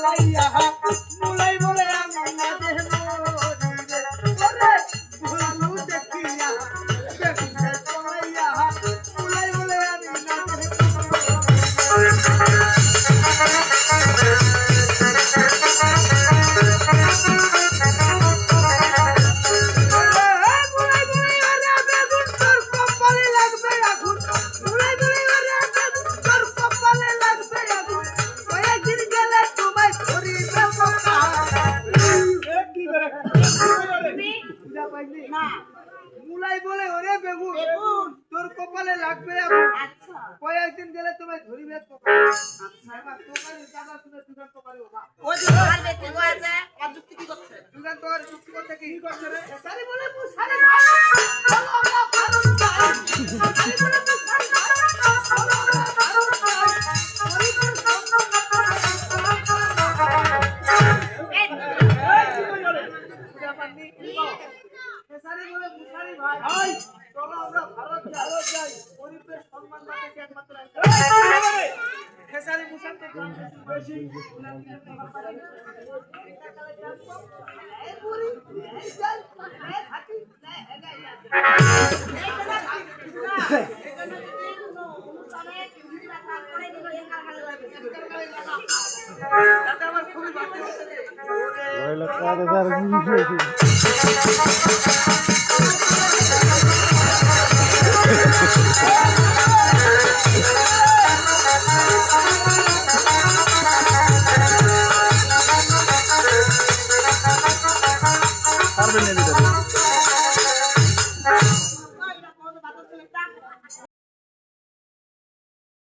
পলাইয়া মুলাই বলে আমি না দেহ ওরে ভুলালু দেখিয়া বেগুনে পলাইয়া মুলাই বলে আমি না দেহ মুলাই বলে ওরে বেগুন তোর কপালে লাগবে আগুন আচ্ছা কয়েকদিন গেলে তোমায় ধরিবে পোকা আচ্ছা এবার তোমার জায়গা শুনে দুজন কপালে ওঠা ওই যে আর ব্যক্তি আছে অযুক্তি কি করছে দুজন তোর চুক্তি করতে কি করছে রে সারি বলে মুসারি ভাই চলো আমরা ভারত যাই সারি বলে মুসারি চলো আমরা ভারত যাই হরিবল সঙ্গ এই কি বলে পূজা পান্ডি সারি বলে মুসারি ভাই ভাই চলো আমরা ভারত যাই পরিবেশ সম্মান রাখতে একমাত্র খেসারি মুসান তো বেশি এই পুরি এই চল এই হাতি এই এখানে যদি কোনো অনুষ্ঠানে কিউরা কাজ করে দিল একা খালি লাগবে দাদা আমার খুবই ভালো ওই লোক কাদের আর